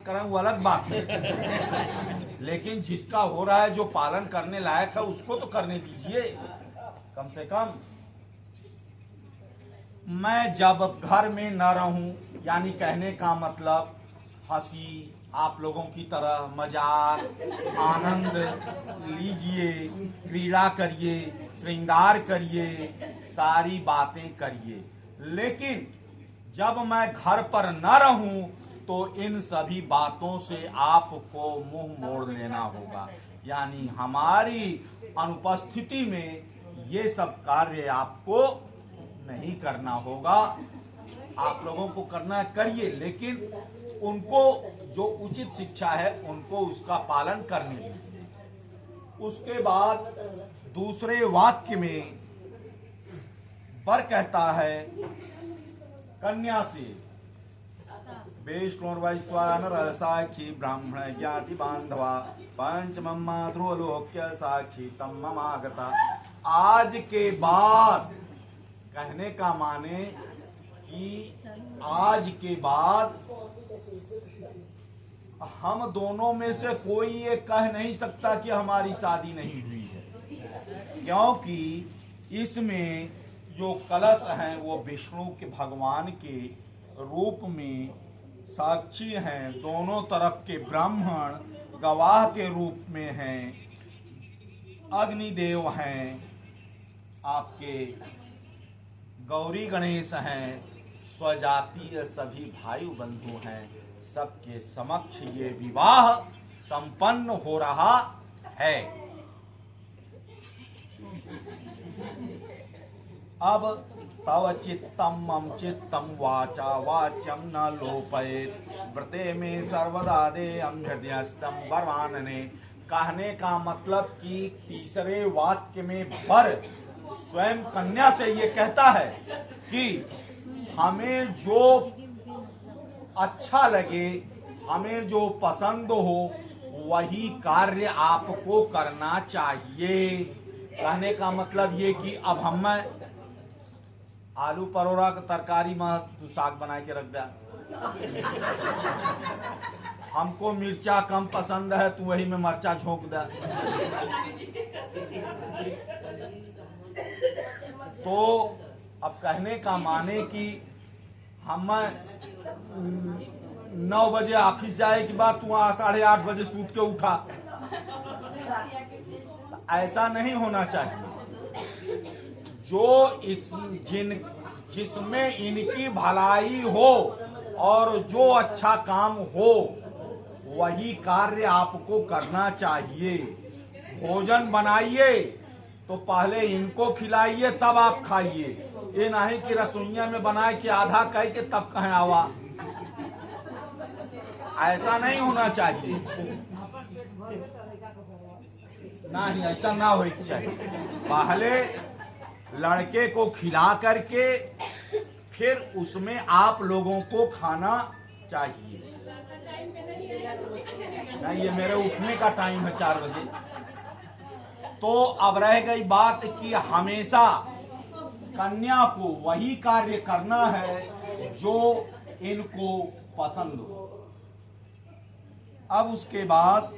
करें वो अलग बात है, लेकिन जिसका हो रहा है, जो पालन करने लायक है, उसको तो करने दीजिए कम से कम। मैं जब घर में न रहूं, यानी कहने का मतलब हंसी, आप लोगों की तरह मजाक, आनंद लीजिए, क्रीड़ा करिए, श्रृंगार करिए, सारी बातें करिए, लेकिन जब मैं घर पर न रहूं तो इन सभी बातों से आपको मुंह मोड़ लेना होगा। यानी हमारी अनुपस्थिति में ये सब कार्य आपको नहीं करना होगा। आप लोगों को करना करिए, लेकिन उनको जो उचित शिक्षा है उनको उसका पालन करने दीजिए। उसके बाद दूसरे वाक्य में वर कहता है कन्या से, वैश्वानर साक्षी ब्राह्मण ज्ञाति बांधवा पंचमं मातृलोक्य साक्षी तम ममागता। आज के बाद कहने का माने कि आज के बाद हम दोनों में से कोई ये कह नहीं सकता कि हमारी शादी नहीं हुई है, क्योंकि इसमें जो कलश हैं वो विष्णु के भगवान के रूप में साक्षी हैं, दोनों तरफ के ब्राह्मण गवाह के रूप में हैं, अग्निदेव हैं, आपके गौरी गणेश हैं, स्वजातीय सभी भाई बंधु हैं, सबके समक्ष ये विवाह संपन्न हो रहा है। अब तव चित्तम मम चित्तम वाचा वाच्यम न लोपयेत व्रते में सर्वदा देयं हृदयस्थं वरवानने। कहने का मतलब कि तीसरे वाक्य में वर स्वयं कन्या से ये कहता है कि हमें जो अच्छा लगे, हमें जो पसंद हो, वही कार्य आपको करना चाहिए। कहने का मतलब ये कि अब हम आलू परोरा का तरकारी में तू साग बना के रख दिया, हमको मिर्चा कम पसंद है, तू वही में मर्चा झोंक दे। तो अब कहने का माने कि हम 9 बजे ऑफिस जाए के बाद तू 8:30 बजे सूत के उठा, ऐसा नहीं होना चाहिए। जो जिसमें इनकी भलाई हो और जो अच्छा काम हो, वही कार्य आपको करना चाहिए। भोजन बनाइए तो पहले इनको खिलाइए तब आप खाइए, ये नहीं कि रसोइया में बनाए कि आधा कह के तब कहें आवा, ऐसा नहीं होना चाहिए। नहीं, ऐसा ना हो चाहिए। पहले लड़के को खिला करके फिर उसमें आप लोगों को खाना चाहिए। नहीं, ये मेरे उठने का टाइम है 4 बजे। तो अब रह गई बात कि हमेशा कन्या को वही कार्य करना है जो इनको पसंद हो। अब उसके बाद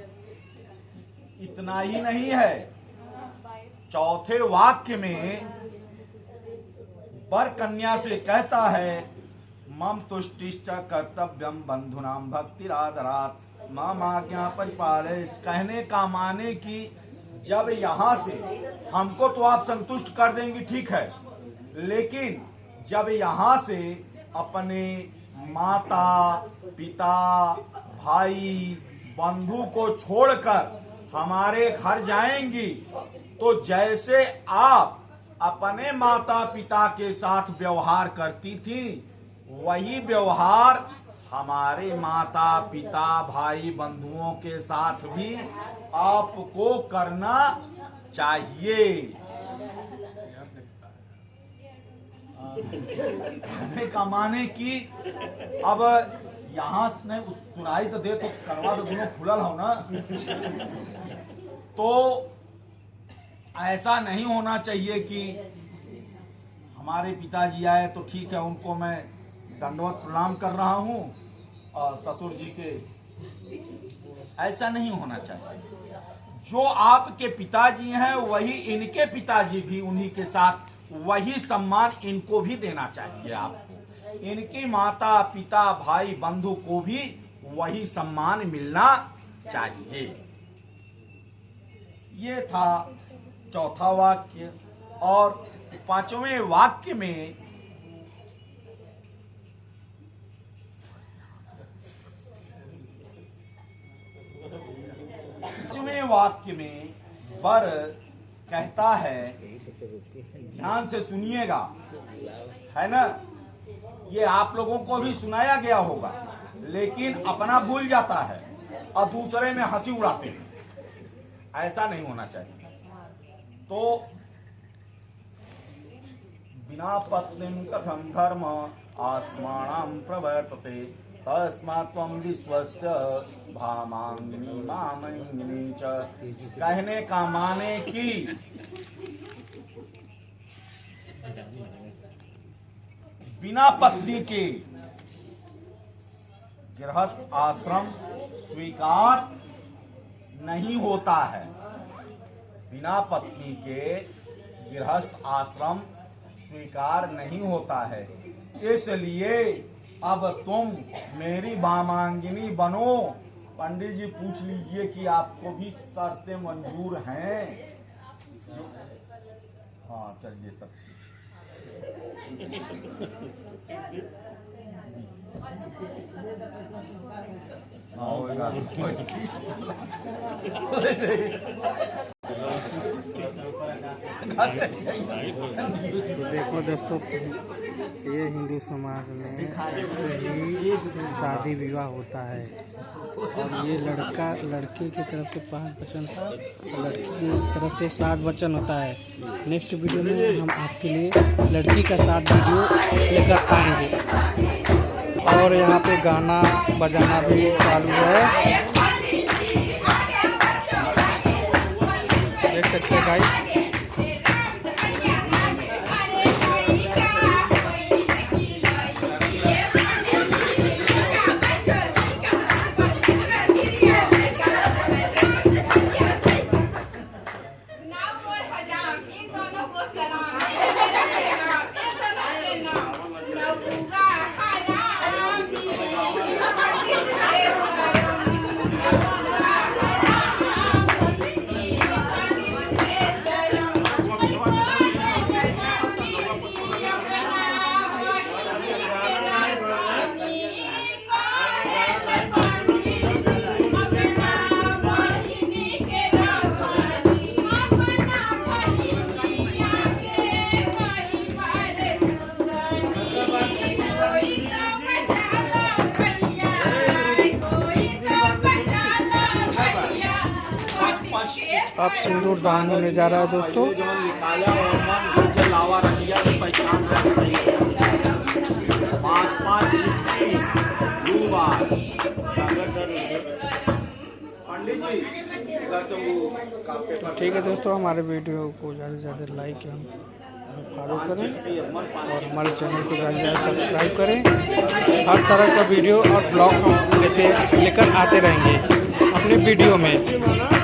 इतना ही नहीं है, चौथे वाक्य में वर कन्या से कहता है मम तुष्टिश्च कर्तव्यम बंधुनाम भक्तिरादरात् मम आज्ञा परिपालय। कहने का माने कि जब यहाँ से हमको तो आप संतुष्ट कर देंगी, ठीक है, लेकिन जब यहाँ से अपने माता पिता भाई बंधु को छोड़कर हमारे घर जाएंगी, तो जैसे आप अपने माता पिता के साथ व्यवहार करती थी, वही व्यवहार हमारे माता पिता भाई बंधुओं के साथ भी आपको करना चाहिए। कहने का माने कि अब यहाँ ने सुनाई तो दे तो करवा तो दोनों खुलल हो ना, तो ऐसा नहीं होना चाहिए कि हमारे पिताजी आए तो ठीक है, उनको मैं दंडवत प्रणाम कर रहा हूँ और ससुर जी के ऐसा नहीं होना चाहिए। जो आपके पिताजी हैं वही इनके पिताजी भी उन्हीं के साथ वही सम्मान इनको भी देना चाहिए। आपको इनकी माता पिता भाई बंधु को भी वही सम्मान मिलना चाहिए। ये था चौथा वाक्य। और पांचवें वाक्य में वर कहता है, ध्यान से सुनिएगा, है ना, ये आप लोगों को भी सुनाया गया होगा, लेकिन अपना भूल जाता है और दूसरे में हंसी उड़ाते हैं। ऐसा नहीं होना चाहिए। तो बिना पत्नीं कथम धर्म आस्माणं प्रवर्तते तस्मात् त्वं विश्वस्य भामांगिनी मामंगिनी च। कहने का माने कि बिना पत्नी के गृहस्थ आश्रम स्वीकार नहीं होता है। बिना पत्नी के गृहस्थ आश्रम स्वीकार नहीं होता है। इसलिए अब तुम मेरी वामांगिनी बनो। पंडित जी पूछ लीजिए कि आपको भी शर्तें मंजूर हैं? हाँ चलिए तब देखो दोस्तों, ये हिंदू समाज में ऐसे ही शादी विवाह होता है। और ये लड़का लड़की की तरफ से 5 वचन था, लड़की की तरफ से 7 वचन होता है। नेक्स्ट वीडियो में हम आपके लिए लड़की का 7 वीडियो लेकर आएंगे। और यहाँ पे गाना बजाना भी चालू है, देख सकते हैं गाइस। अब सिंदूर दान होने जा रहा है दोस्तों। ठीक है दोस्तों, हमारे वीडियो को ज़्यादा से ज़्यादा लाइक एवं फॉलो करें और हमारे चैनल को ज़्यादा से ज़्यादा सब्सक्राइब करें। हर तरह का वीडियो और ब्लॉग हम लेकर आते रहेंगे अपने वीडियो में।